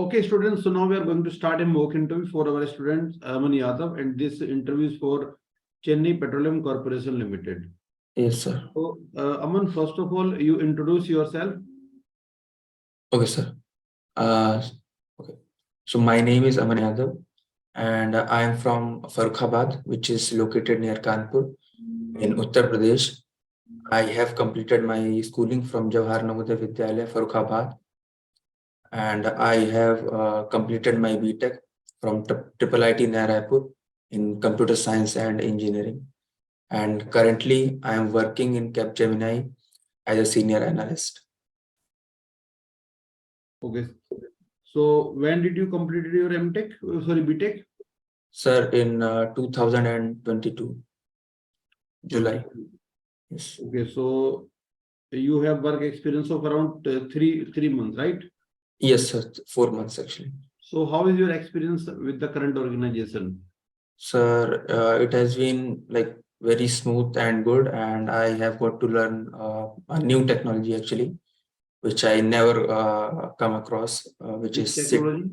Okay, students. So now we are going to start a mock interview for our student Aman Yadav, and this interview is for Chennai Petroleum Corporation Limited. Yes, sir. So, Aman, first of all, you introduce yourself. Okay, sir. Okay. So my name is Aman Yadav, and I am from Farrukhabad, which is located near Kanpur in Uttar Pradesh. I have completed my schooling from Jawahar Navodaya Vidyalaya, Farrukhabad, and I have completed my B.Tech from IIT Raipur in computer science and engineering. And currently, I am working in Capgemini as a senior analyst. Okay. So when did you complete your MTech? Sorry, BTech? Sir, in 2022, July. Yes. Okay, so you have work experience of around three months, right? Yes, sir. 4 months actually. So how is your experience with the current organization? Sir, it has been like very smooth and good, and I have got to learn a new technology actually, which I never come across, which Which is technology?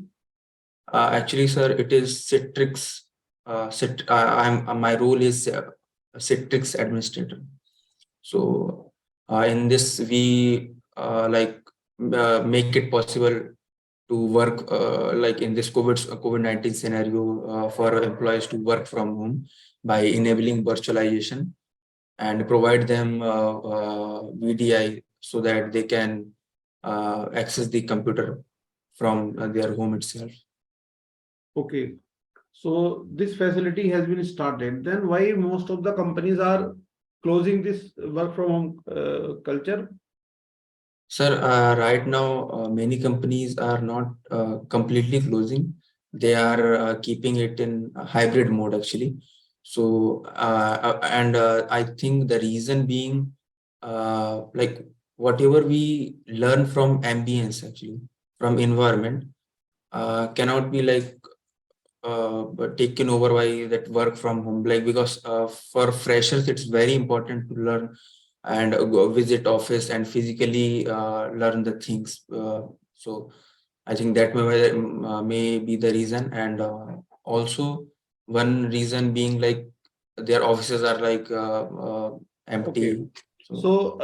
actually, sir, it is Citrix. My role is Citrix administrator. So in this, we make it possible to work like in this COVID-19 scenario for employees to work from home by enabling virtualization and provide them VDI so that they can access the computer from their home itself. Okay. So this facility has been started. Then why most of the companies are closing this work from home culture? Sir, right now, many companies are not completely closing. They are keeping it in a hybrid mode actually. So, I think the reason being, like whatever we learn from ambience actually, from environment, cannot be like taken over by that work from home. Like because for freshers, it's very important to learn and go visit office and physically learn the things. So I think that may be the reason, and also one reason being like their offices are like empty. Okay. So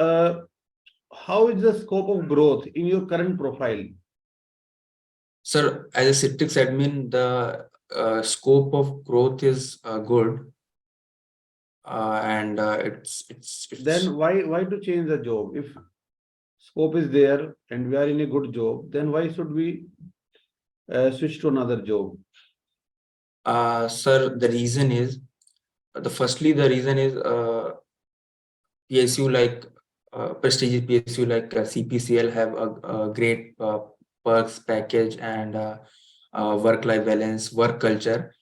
how is the scope of growth in your current profile? Sir, as a Citrix admin, the scope of growth is good, and it's Then why to change the job? If scope is there and we are in a good job, then why should we switch to another job? Sir, the reason is the reason is PSU like prestigious PSU like CPCL have a great perks package and work-life balance, work culture.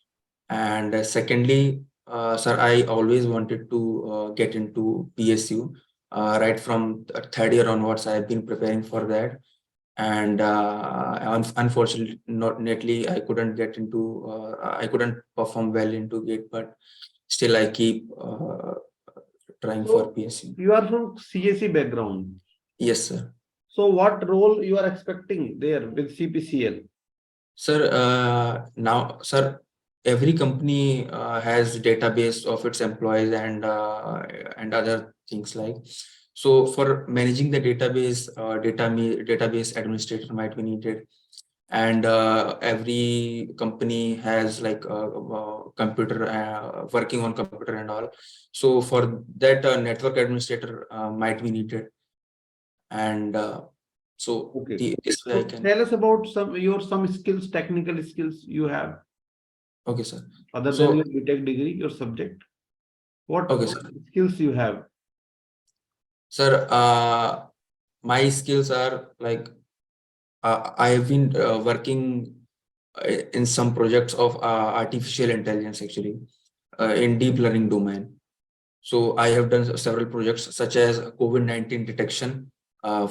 And secondly, sir, I always wanted to get into PSU. Right from third year onwards, I have been preparing for that. And unfortunately, I couldn't get into, I couldn't perform well into GATE, but still I keep trying for PSU. You are from CSE background. Yes, sir. So what role you are expecting there with CPCL? Sir, now, sir, every company has database of its employees and other things like. So for managing the database, database administrator might be needed, and every company has like a computer working on computer and all. So for that, network administrator might be needed, and so Okay. this way So I can. tell us about some skills, technical skills you have. Okay, sir. Other than your B.Tech degree, your subject. What skills you have? Sir, my skills are like I have been working in some projects of artificial intelligence actually in deep learning domain. So I have done several projects such as COVID-19 detection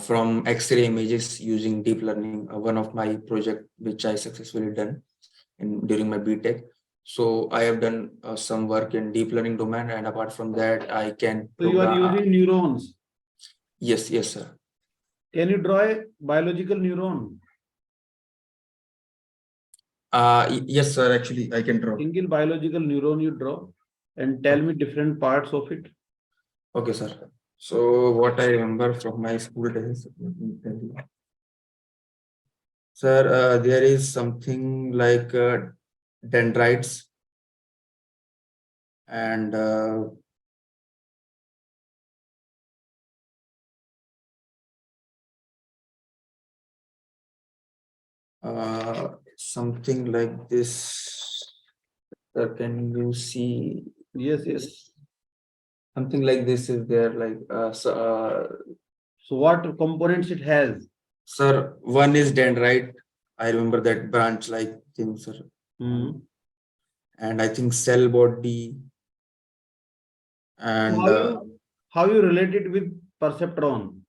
from X-ray images using deep learning. One of my project which I successfully done during my B.Tech. So I have done some work in deep learning domain, and apart from that, I can. So you are using neurons. Yes, sir. Can you draw a biological neuron? Yes, sir. Actually, I can draw. Single biological neuron you draw and tell me different parts of it. Okay, sir. So what I remember from my school days, let me tell you. Sir, there is something like dendrites and something like this. Can you see Yes, yes. this? Something like this is there, like So what components it has? sir, one is dendrite. I remember that branch like thing, sir. Hmm. And I think cell body So and how you relate it with perceptron?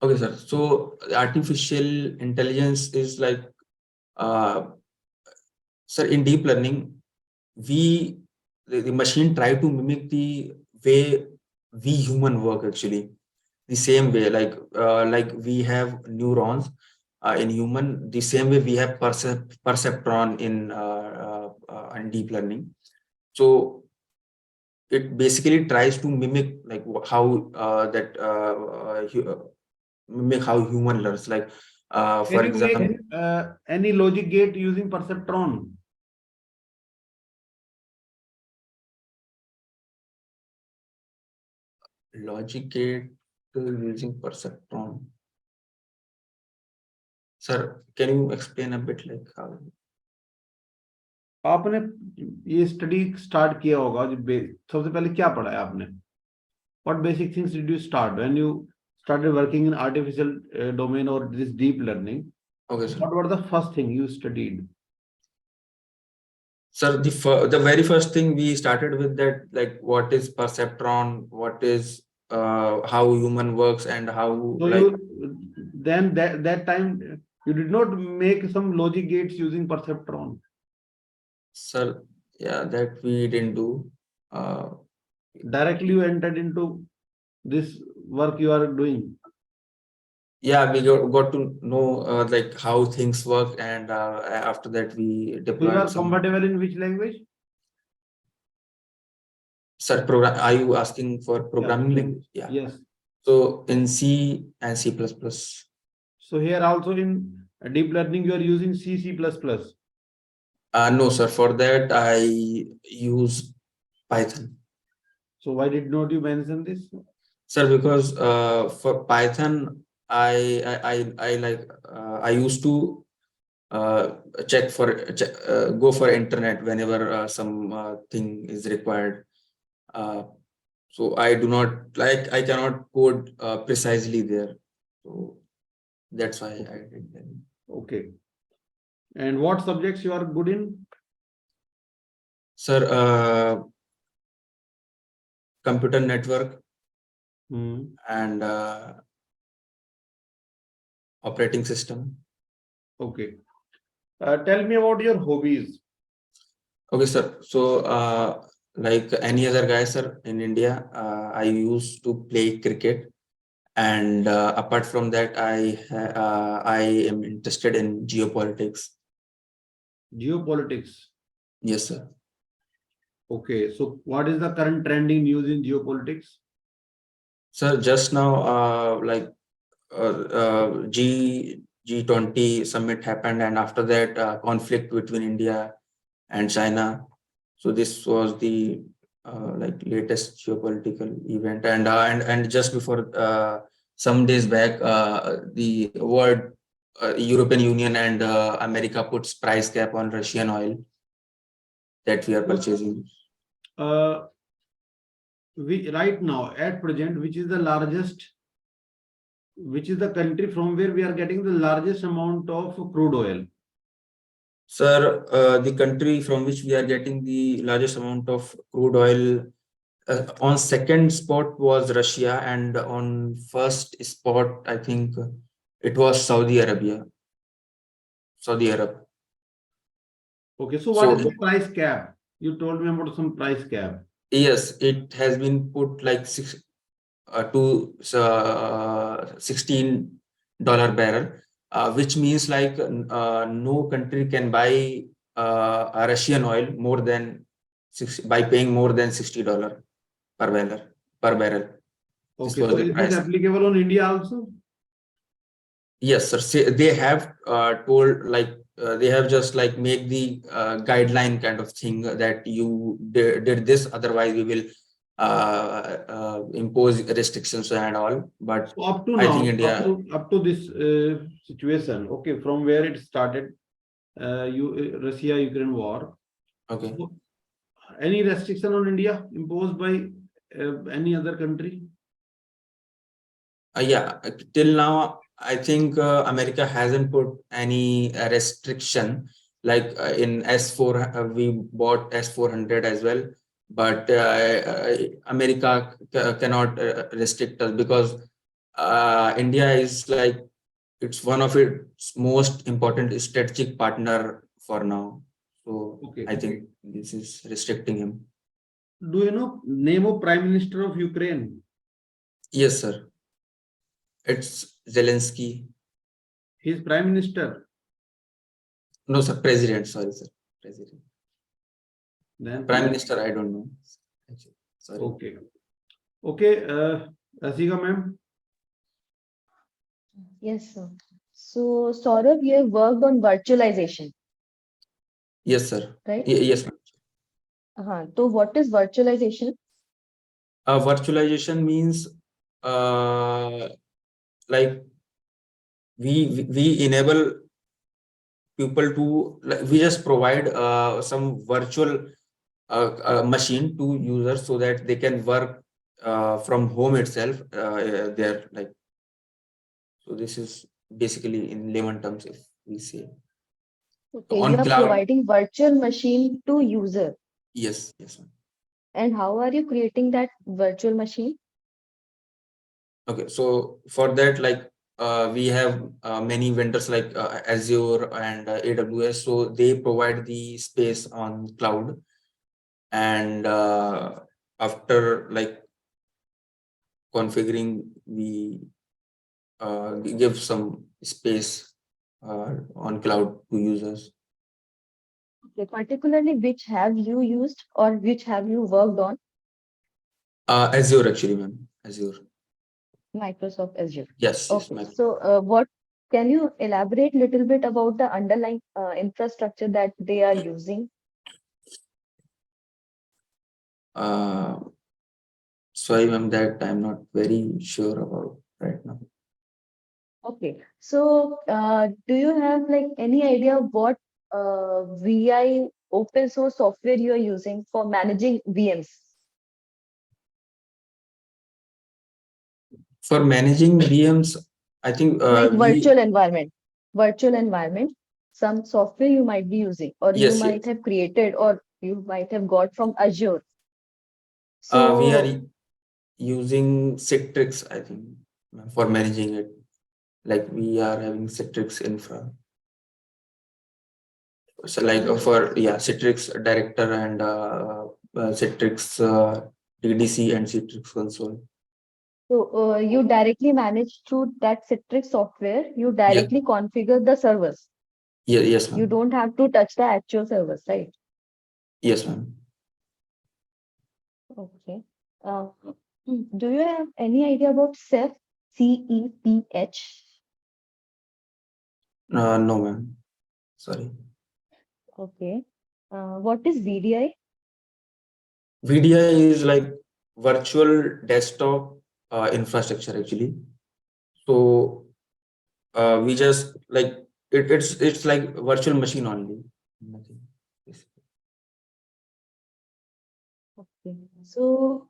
okay, sir. So artificial intelligence is like uh, sir, in deep learning, the machine try to mimic the way we human work actually. The same way, like we have neurons in human, the same way we have perceptron in deep learning. So it basically tries to mimic like how mimic how human learns. Like Can for you make example, any logic gate using perceptron? logic gate using perceptron. Sir, can you explain a bit like how? आपने ये study start किया होगा सबसे पहले क्या पढ़ा है आपने? What basic things did you start when you started working in artificial domain or this deep learning? Okay, sir. What were the first thing you studied? Sir, the very first thing we started with that, like what is perceptron, what is how human works, and how So like then that time you did not make some logic gates using perceptron. sir, yeah, that we didn't do. Uh, Directly you entered into this work you are doing. yeah, we got to know like how things work, and after that we So you deployed are some. comfortable in which language? Sir, program. Are you asking for programming language? Yeah. Yes. So in C and C++. So here also in deep learning you are using C, C++. No, sir. For that I use Python. So why did not you mention this? Sir, because for Python, I used to uh, go for internet whenever some thing is required. So I do not like I cannot code precisely there. So that's why I did that. Okay. And what subjects you are good in? Sir, computer network and operating system. Okay. Tell me about your hobbies. Okay, sir. So, like any other guy, sir, in India, I used to play cricket, and apart from that, I am interested in geopolitics. Geopolitics. Yes, sir. Okay. So what is the current trending news in geopolitics? Sir, just now, G20 summit happened, and after that, conflict between India and China. So this was the like latest geopolitical event, and just before some days back, the world European Union and America puts price cap on Russian oil that we are purchasing. We right now at present, which is the country from where we are getting the largest amount of crude oil? Sir, the country from which we are getting the largest amount of crude oil on second spot was Russia, and on first spot, I think it was Saudi Arabia. Saudi Arab. Okay, so what is the price cap? You told me about some price cap. Yes, it has been put like $16 barrel. which means like no country can buy a Russian oil more than by paying more than $60 per barrel. This Okay, was so the is this price. applicable on India also? Yes, sir. They have told like they have just like make the guideline kind of thing that you did this, otherwise we will impose restrictions and all. But So up to I think now, India. up to this situation, okay, from where it started, Russia-Ukraine war. Okay. So, any restriction on India imposed by any other country? Yeah, till now, I think America hasn't put any restriction. Like in S4, we bought S400 as well, but America cannot restrict us because India is like it's one of its most important strategic partner for now. So Okay. I think this is restricting him. Do you know name of Prime Minister of Ukraine? Yes, sir. It's Zelensky. He is Prime Minister. No, sir, President. Sorry, sir. President. Then Prime Minister, I don't know. Actually, sorry. okay. Okay, Rasika ma'am. Yes, sir. So, Saurabh, you have worked on virtualization, Yes, sir. right? Yes, ma'am. So, what is virtualization? Virtualization means like we enable people to like we just provide some virtual machine to users so that they can work from home itself. They're like so. This is basically in layman terms, if we say Okay, you on are cloud. providing virtual machine to user. Yes, yes, ma'am. And how are you creating that virtual machine? Okay, so for that, like we have many vendors like Azure and AWS, so they provide the space on cloud, and after like configuring, we give some space on cloud to users. Okay, particularly which have you used or which have you worked on? Azure actually, ma'am. Azure. Microsoft Azure. Yes, yes, Okay, ma'am. so what can you elaborate a little bit about the underlying infrastructure that they are using? Sorry, ma'am, that I'm not very sure about right now. Okay, so do you have like any idea what VI open source software you are using for managing VMs? For managing VMs, I think Like virtual environment, some software you might be using or you yes, might yes. have created or you might have got from Azure. We are So using Citrix, I think, for managing it. Like we are having Citrix infra. So like for Citrix director and Citrix TDC and Citrix console. so you directly manage through that Citrix software, you Yeah. directly configure the servers. Yeah. Yes, You ma'am. don't have to touch the actual servers, right? Yes, ma'am. Okay. Uh, do you have any idea about CEPH? CEPH? No, ma'am. Sorry. Okay. What is VDI? VDI is like virtual desktop infrastructure actually. So we just like it's like virtual machine only. Nothing. Okay. So,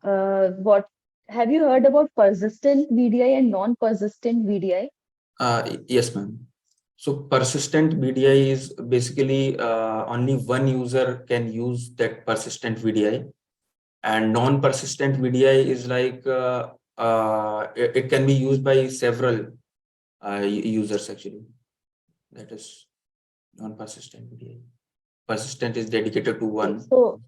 what have you heard about persistent VDI and non-persistent VDI? Yes, ma'am. So persistent VDI is basically only one user can use that persistent VDI, and non-persistent VDI is like it can be used by several users actually. That is non-persistent VDI. Persistent is dedicated to Okay. one. So,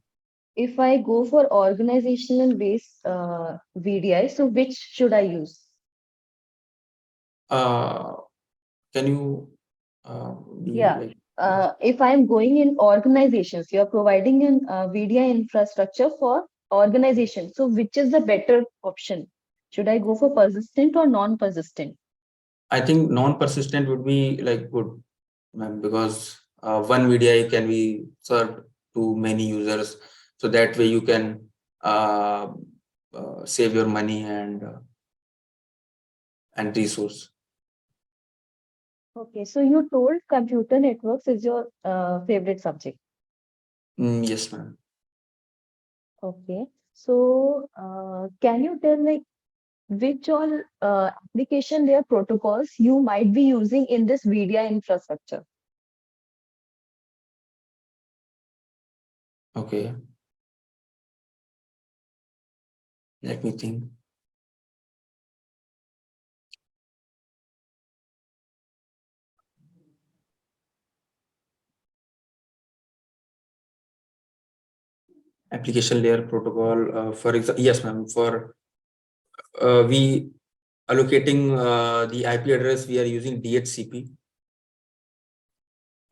if I go for organizational based VDI, so which should I use? Uh, Can you be Yeah. like, If I'm going in organizations, you're providing an VDI infrastructure for organization. So which is the better option? Should I go for persistent or non-persistent? I think non-persistent would be like good, ma'am, because one VDI can be served to many users, so that way you can save your money and resource. Okay, so you told computer networks is your favorite subject. Yes, ma'am. Okay, so can you tell like which all application layer protocols you might be using in this VDI infrastructure? Okay, let me think. Application layer protocol, for example, yes, ma'am. For we allocating the IP address, we are using DHCP,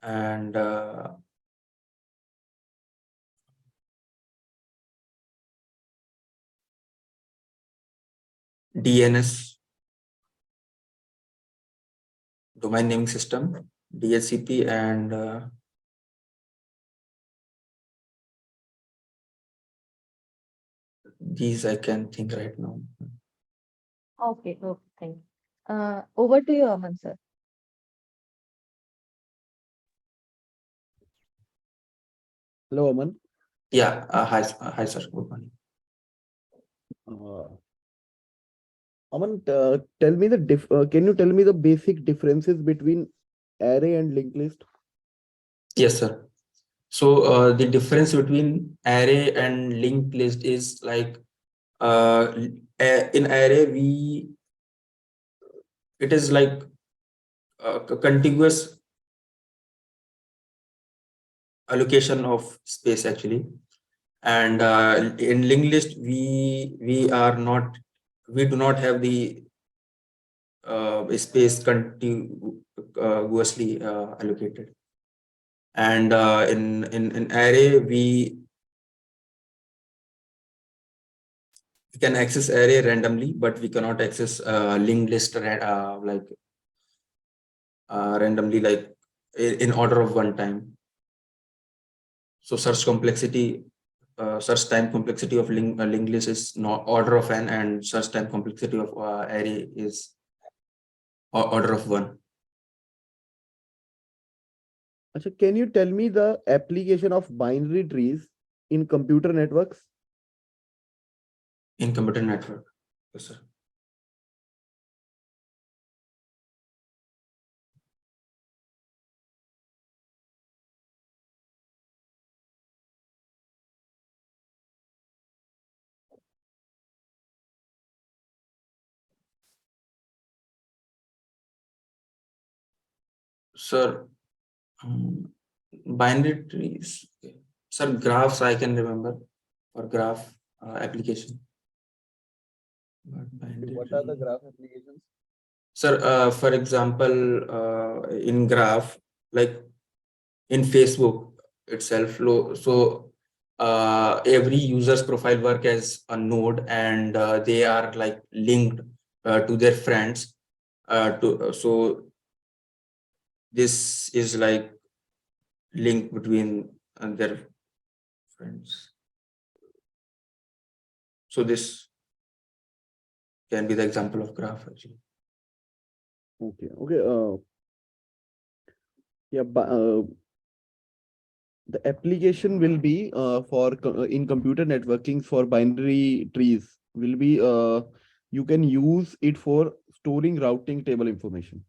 and DNS, domain naming system, DHCP, and these I can think right now. Okay, okay, thank you. Over to you, Aman sir. Hello, Aman. Yeah, hi, sir. Good morning. Aman, tell me can you tell me the basic differences between array and linked list? Yes, sir. So the difference between array and linked list is like in array it is like contiguous allocation of space actually, and in linked list we do not have the space contiguously allocated, and in array we can access array randomly, but we cannot access linked list randomly, like in order of one time. So search time complexity of linked list is not order of n, and search time complexity of array is order of one. Achha, can you tell me the application of binary trees in computer networks? In computer network? Yes, sir. Sir, binary trees. Okay. Sir, graphs I can remember for graph application. But What are the graph applications? Sir, for example, in graph, like in Facebook itself, so every user's profile work as a node, and they are like linked to their friends. So this is like link between their friends. So this can be the example of graph actually. Okay. Yeah, the application will be in computer networking for binary trees will be you can use it for storing routing table information.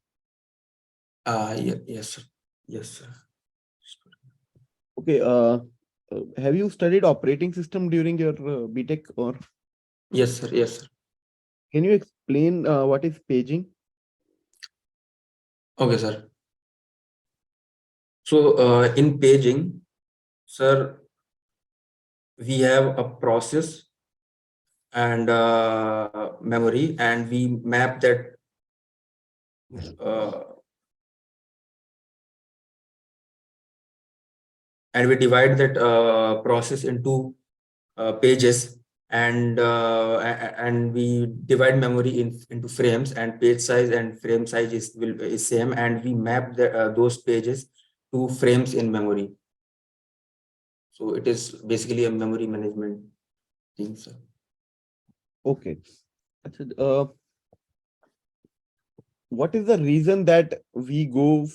Yes, sir. Yes, sir. Okay. Have you studied operating system during your B.Tech or? Yes, sir. Yes, sir. Can you explain what is paging? Okay, sir. So in paging, sir, we have a process and memory, and we map that and we divide that process into pages, and we divide memory into frames, and page size and frame size is same, and we map those pages to frames in memory. So it is basically a memory management thing, sir. Okay. What is the reason that we go,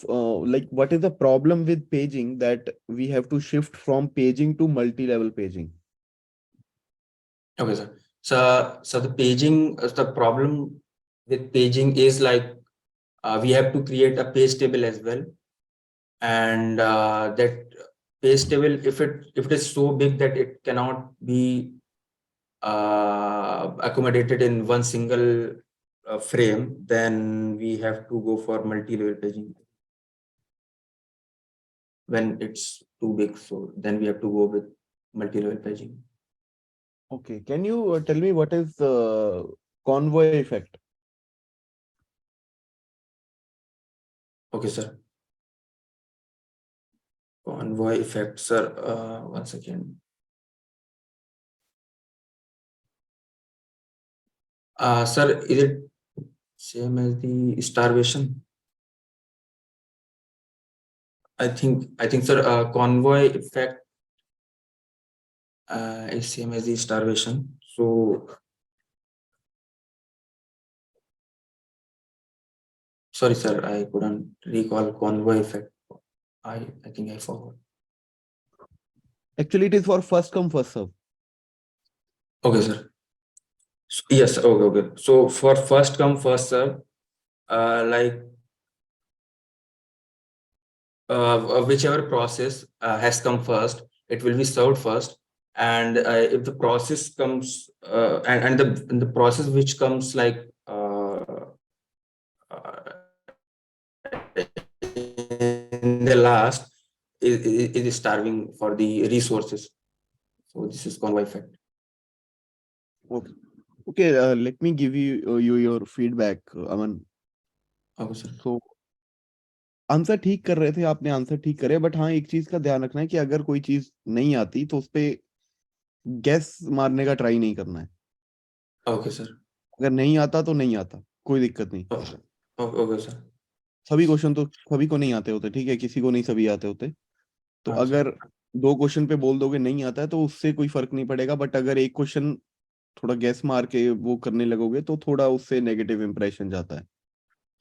like, what is the problem with paging that we have to shift from paging to multi-level paging? Okay, sir. So the paging, the problem with paging is like we have to create a page table as well, and that page table, if it is so big that it cannot be accommodated in one single frame, then we have to go for multi-level paging. When it's too big, so then we have to go with multi-level paging. Okay. Can you tell me what is the convoy effect? Okay, sir. Convoy effect, sir. 1 second. Sir, is it same as the starvation? I think, sir, convoy effect is same as the starvation. So, sorry, sir, I couldn't recall convoy effect. I think I forgot. Actually, it is for first come, first serve. Okay, sir. So, yes, okay. So for first come, first serve, like whichever process has come first, it will be served first. And if the process comes and the process which comes like in the last is starving for the resources. So this is convoy effect. Okay. Okay. Let me give you your feedback, Aman. Okay, sir. So answer ठीक कर रहे थे, आपने answer ठीक करे, but हाँ एक चीज का ध्यान रखना है कि अगर कोई चीज नहीं आती तो उस पे गैस मारने का ट्राई नहीं करना है. Okay sir. अगर नहीं आता तो नहीं आता, कोई दिक्कत नहीं. Okay sir. सभी क्वेश्चन तो सभी को नहीं आते होते, ठीक है, किसी को नहीं सभी आते होते. तो हाँ, अगर 2 क्वेश्चन पे बोल दोगे नहीं आता है तो उससे कोई फर्क नहीं पड़ेगा, बट अगर एक क्वेश्चन थोड़ा गैस मार के वो करने लगोगे तो थोड़ा उससे नेगेटिव इंप्रेशन जाता है.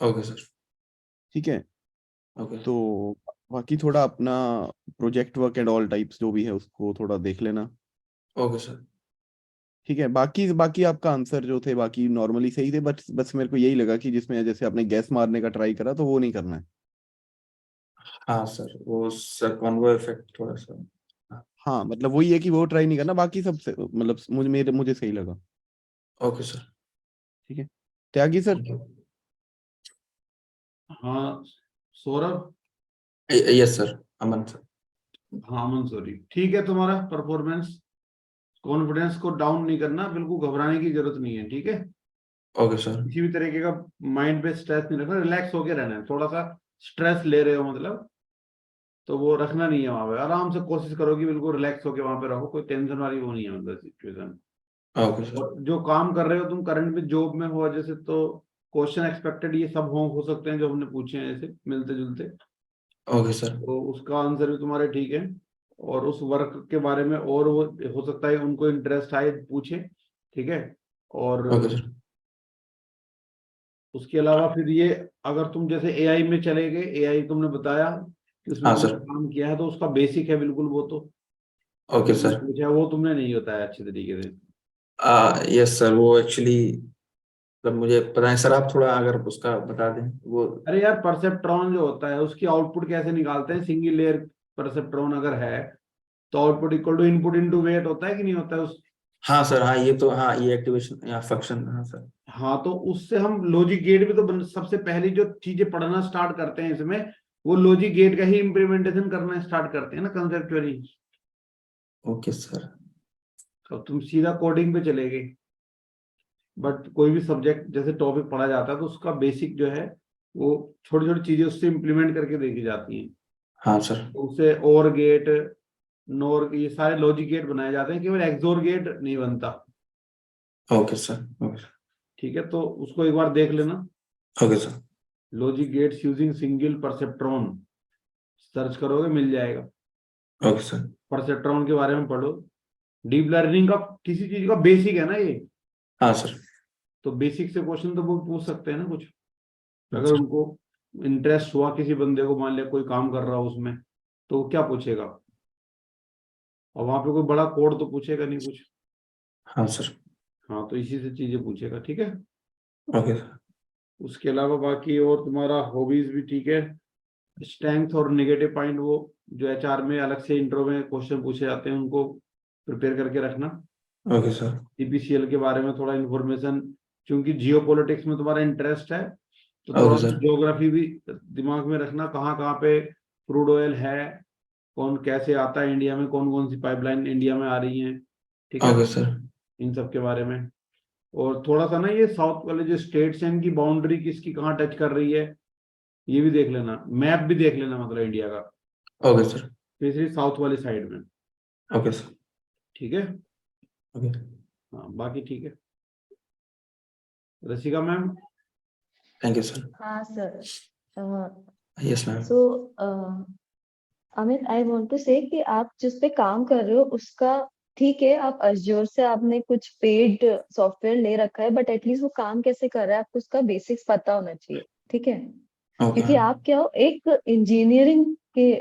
Okay sir. ठीक है. ओके. तो बाकी थोड़ा अपना project work and all types जो भी है उसको थोड़ा देख लेना. Okay sir. ठीक है. बाकी आपका आंसर जो थे बाकी नॉर्मली सही थे, बस मेरे को यही लगा कि जिसमें जैसे आपने गैस मारने का ट्राई करा तो वो नहीं करना है. हाँ सर, वो सर कॉन्वो इफेक्ट थोड़ा सा. हाँ मतलब वही है कि वो ट्राई नहीं करना, बाकी सब मतलब मुझे सही लगा. Okay sir. ठीक है. त्यागी सर. हाँ Saurabh. Yes sir. Aman sir. हाँ अमन सॉरी. ठीक है. तुम्हारा परफॉर्मेंस, कॉन्फिडेंस को डाउन नहीं करना, बिल्कुल घबराने की जरूरत नहीं है. ठीक है. Okay sir. किसी भी तरीके का माइंड पे स्ट्रेस नहीं रखना, रिलैक्स होके रहना है. थोड़ा सा स्ट्रेस ले रहे हो मतलब तो वो रखना नहीं है. वहां पे आराम से कोशिश करो कि बिल्कुल रिलैक्स होके वहां पे रहो. कोई टेंशन वाली वो नहीं है मतलब सिचुएशन. Okay sir. और जो काम कर रहे हो तुम करंट में जॉब में हो जैसे, तो क्वेश्चन एक्सपेक्टेड ये सब हो सकते हैं जो हमने पूछे हैं ऐसे मिलते जुलते. Okay sir. तो उसका आंसर भी तुम्हारे ठीक है. और उस वर्क के बारे में और वो हो सकता है उनको इंटरेस्ट आए पूछे. ठीक है. और ओके सर. उसके अलावा फिर ये अगर तुम जैसे एआई में चले गए, एआई तुमने बताया कि उसमें हाँ तुमने सर. काम किया है, तो उसका बेसिक है बिल्कुल वो तो ओके सर. पूछा है, वो तुमने नहीं बताया अच्छे तरीके से. यस सर, वो एक्चुअली मतलब मुझे पता है सर, आप थोड़ा अगर उसका बता दें वो. अरे यार परसेप्ट्रॉन जो होता है उसकी आउटपुट कैसे निकालते हैं. सिंगल लेयर परसेप्ट्रॉन अगर है तो output equal to input into weight होता है कि नहीं होता है उस. हाँ सर. हाँ ये तो, हाँ ये एक्टिवेशन या फंक्शन. हाँ सर. हाँ तो उससे हम लॉजिक गेट भी तो सबसे पहली जो चीजें पढ़ना स्टार्ट करते हैं इसमें, वो लॉजिक गेट का ही इम्प्लीमेंटेशन करना स्टार्ट करते हैं ना कंसेप्चुअली. Okay sir. तो तुम सीधा कोडिंग पे चले गए. बट कोई भी सब्जेक्ट जैसे टॉपिक पढ़ा जाता है तो उसका बेसिक जो है वो छोटी छोटी चीजें उससे इम्प्लीमेंट करके देखी जाती हैं. हाँ सर. तो उससे और गेट, नोर, ये सारे लॉजिक गेट बनाए जाते हैं, केवल एक्सोर गेट नहीं बनता। ओके सर, ओके ठीक है, तो उसको एक बार देख लेना। Okay sir, logic gates using single perceptron search करोगे मिल जाएगा। Okay sir. परसेप्ट्रॉन के बारे में पढ़ो। डीप लर्निंग का किसी चीज का बेसिक है ना ये, हाँ सर। तो बेसिक से क्वेश्चन तो वो पूछ सकते हैं ना कुछ, अगर अच्छा। उनको इंटरेस्ट हुआ किसी बंदे को, मान लिया कोई काम कर रहा हो उसमें, तो वो क्या पूछेगा, और वहां पे कोई बड़ा कोड तो पूछेगा नहीं कुछ। हाँ सर। हाँ, तो इसी से चीजें पूछेगा। ठीक है, ओके सर। उसके अलावा बाकी और तुम्हारा हॉबीज भी ठीक है। स्ट्रेंथ और नेगेटिव पॉइंट वो जो एचआर में अलग से इंट्रो में क्वेश्चन पूछे जाते हैं, उनको प्रिपेयर करके रखना। Okay sir. सीपीसीएल के बारे में थोड़ा इन्फॉर्मेशन, क्योंकि जियो पॉलिटिक्स में तुम्हारा इंटरेस्ट है, तो थोड़ा ओके सर। ज्योग्राफी भी दिमाग में रखना, कहाँ कहाँ पे क्रूड ऑयल है, कौन कैसे आता है इंडिया में, कौन कौन सी पाइपलाइन इंडिया में आ रही हैं। ठीक है, ओके सर। इन सब के बारे में। और थोड़ा सा ना ये साउथ वाले जो स्टेट्स हैं, इनकी बाउंड्री किसकी कहाँ टच कर रही है, ये भी देख लेना। मैप भी देख लेना, मतलब इंडिया का, ओके सर। स्पेशली साउथ वाली साइड में। Okay sir. ठीक है, ओके। हाँ बाकी ठीक है। Rasika ma'am. Thank you sir. हाँ sir. Yes ma'am. So Amit, I want to say कि आप जिस पे काम कर रहे हो उसका ठीक है, आप अज्योर से आपने कुछ पेड सॉफ्टवेयर ले रखा है, बट एटलीस्ट वो काम कैसे कर रहा है आपको उसका बेसिक्स पता होना चाहिए। ठीक है, ओके क्योंकि आप क्या हो, एक इंजीनियरिंग के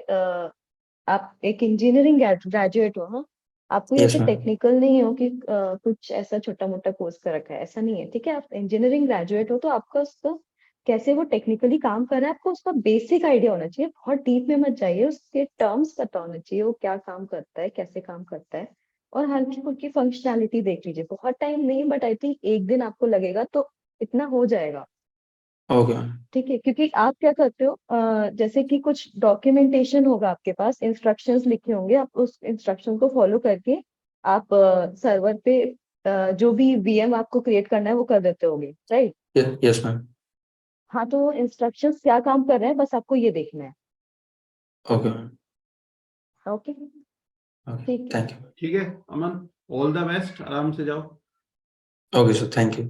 आप एक इंजीनियरिंग ग्रेजुएट हो। हाँ, आपको यस ऐसे मैम। टेक्निकल नहीं हो कि कुछ ऐसा छोटा मोटा कोर्स कर रखा है, ऐसा नहीं है। ठीक है, आप इंजीनियरिंग ग्रेजुएट हो तो आपका उसका कैसे वो टेक्निकली काम कर रहा है आपको उसका बेसिक आइडिया होना चाहिए। बहुत डीप में मत जाइए, उसके टर्म्स पता होना चाहिए, वो क्या काम करता है, कैसे काम करता है, और हल्की फुल्की फंक्शनैलिटी देख लीजिए। बहुत टाइम नहीं, बट आई थिंक एक दिन आपको लगेगा तो इतना हो जाएगा। Okay ma'am. ठीक है, क्योंकि आप क्या करते हो, जैसे कि कुछ डॉक्यूमेंटेशन होगा आपके पास, इंस्ट्रक्शंस लिखे होंगे, आप उस इंस्ट्रक्शन को फॉलो करके आप सर्वर पे जो भी वीएम आपको क्रिएट करना है वो कर देते होगे, राइट? Yes ma'am. हाँ, तो इंस्ट्रक्शंस क्या काम कर रहे हैं बस आपको ये देखना है। Okay ma'am. ओके, ओके, ठीक है। Thank you. ठीक है अमन, ऑल द बेस्ट, आराम से जाओ। Okay sir, thank you.